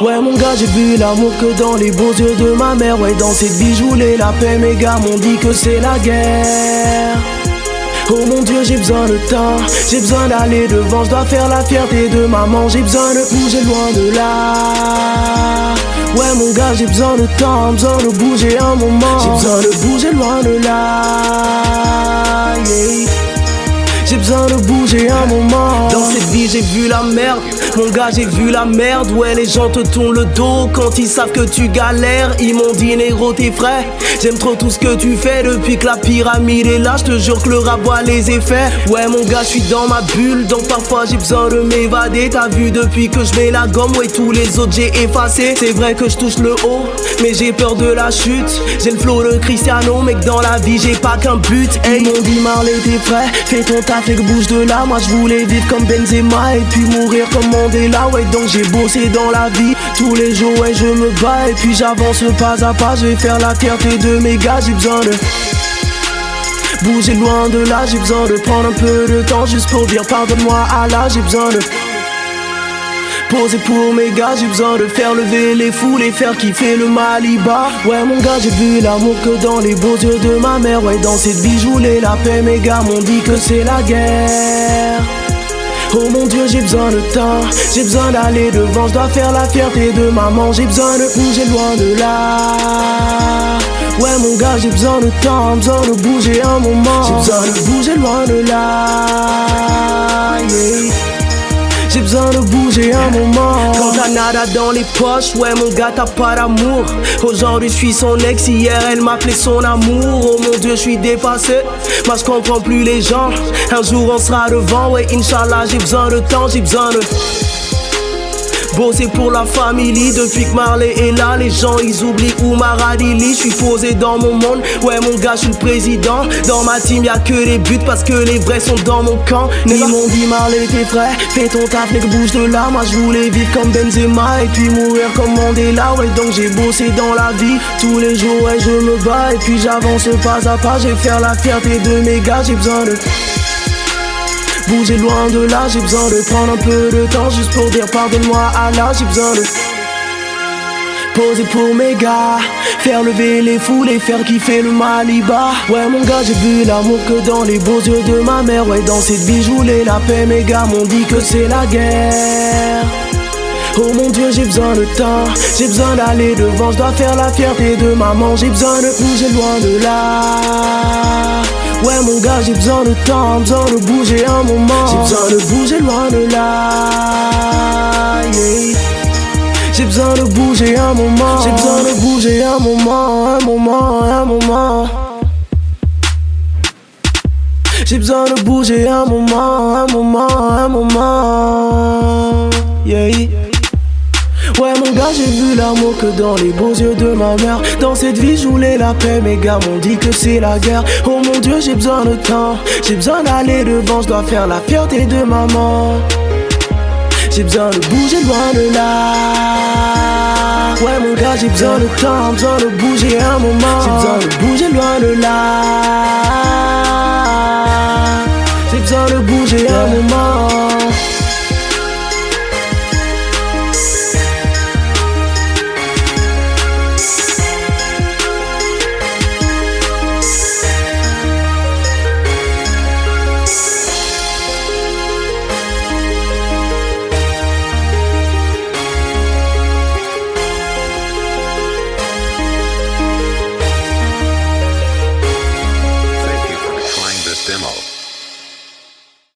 Ouais mon gars, j'ai vu l'amour que dans les beaux yeux de ma mère. Ouais, dans cette vie j'voulais la paix, mes gars m'ont dit que c'est la guerre. Oh mon Dieu, j'ai besoin de temps, j'ai besoin d'aller devant, je dois faire la fierté de maman. J'ai besoin de bouger loin de là. Ouais mon gars, j'ai besoin de temps, besoin de bouger un moment. J'ai besoin de bouger loin de là, yeah. J'ai besoin de bouger un moment. Dans cette vie j'ai vu la merde, mon gars j'ai vu la merde. Ouais les gens te tournent le dos quand ils savent que tu galères. Ils m'ont dit négro t'es frais, j'aime trop tout ce que tu fais. Depuis que la pyramide est là, je te jure que le rap voit les effets. Ouais mon gars je suis dans ma bulle, donc parfois j'ai besoin de m'évader. T'as vu depuis que je mets la gomme, ouais tous les autres j'ai effacé. C'est vrai que je touche le haut, mais j'ai peur de la chute. J'ai le flow de Cristiano, mec dans la vie j'ai pas qu'un but. Hey, ils m'ont dit Marley t'es frais, fais ton taf et que bouge de là. Moi je voulais vivre comme Benzema et puis mourir comme Mandela. Ouais donc j'ai bossé dans la vie tous les jours, ouais je me bats et puis j'avance pas à pas. Je vais faire la fierté de mes gars. J'ai besoin de bouger loin de là. J'ai besoin de prendre un peu de temps juste pour dire pardonne-moi Allah. J'ai besoin de poser pour mes gars, j'ai besoin de faire lever les fous, les faire kiffer le Maliba. Ouais mon gars, j'ai vu l'amour que dans les beaux yeux de ma mère. Ouais dans cette vie je voulais la paix, mes gars m'ont dit que c'est la guerre. Oh mon Dieu, j'ai besoin de temps, j'ai besoin d'aller devant, je dois faire la fierté de maman. J'ai besoin de bouger loin de là. Ouais mon gars, j'ai besoin de temps, besoin de bouger un moment. J'ai besoin de bouger loin de là, yeah. J'ai besoin de bouger un moment. Quand t'as nada dans les poches, ouais mon gars t'as pas d'amour. Aujourd'hui je suis son ex, hier elle m'appelait son amour. Oh mon Dieu je suis dépassé, moi je comprends plus les gens. Un jour on sera devant, ouais Inch'Allah. J'ai besoin de temps, j'ai besoin de bosser pour la famille. Depuis que Marley est là, les gens ils oublient où Maradili. Je suis posé dans mon monde, ouais mon gars je suis le président. Dans ma team y'a que les buts parce que les vrais sont dans mon camp. Ils m'ont dit Marley t'es frais, fais ton taf nègre bouge de là. Moi je voulais vivre comme Benzema et puis mourir comme Mandela. Ouais donc j'ai bossé dans la vie tous les jours, ouais je me bats et puis j'avance pas à pas. Je vais faire la fierté de mes gars. J'ai besoin de bouger loin de là, j'ai besoin de prendre un peu de temps juste pour dire pardonne-moi Allah. J'ai besoin de poser pour mes gars, faire lever les fous, les faire kiffer le Maliba. Ouais mon gars, j'ai vu l'amour que dans les beaux yeux de ma mère. Ouais dans cette vie je voulais la paix, mes gars m'ont dit que c'est la guerre. Oh mon Dieu, j'ai besoin de temps, j'ai besoin d'aller devant, je dois faire la fierté de maman. J'ai besoin de bouger loin de là. Ouais mon gars, j'ai besoin de temps, besoin de bouger un moment. J'ai besoin de bouger loin de là, yeah. J'ai besoin de bouger un moment. J'ai besoin de bouger un moment, un moment, un moment. J'ai besoin de bouger un moment, un moment, un moment, yeah. Ouais mon gars, j'ai vu l'amour que dans les beaux yeux de ma mère. Dans cette vie je voulais la paix, mes gars m'ont dit que c'est la guerre. Oh mon Dieu, j'ai besoin de temps, j'ai besoin d'aller devant, je dois faire la fierté de maman. J'ai besoin de bouger loin de là. Ouais mon gars, j'ai besoin de temps, besoin de bouger un moment. J'ai besoin de bouger loin de là. J'ai besoin de bouger un moment.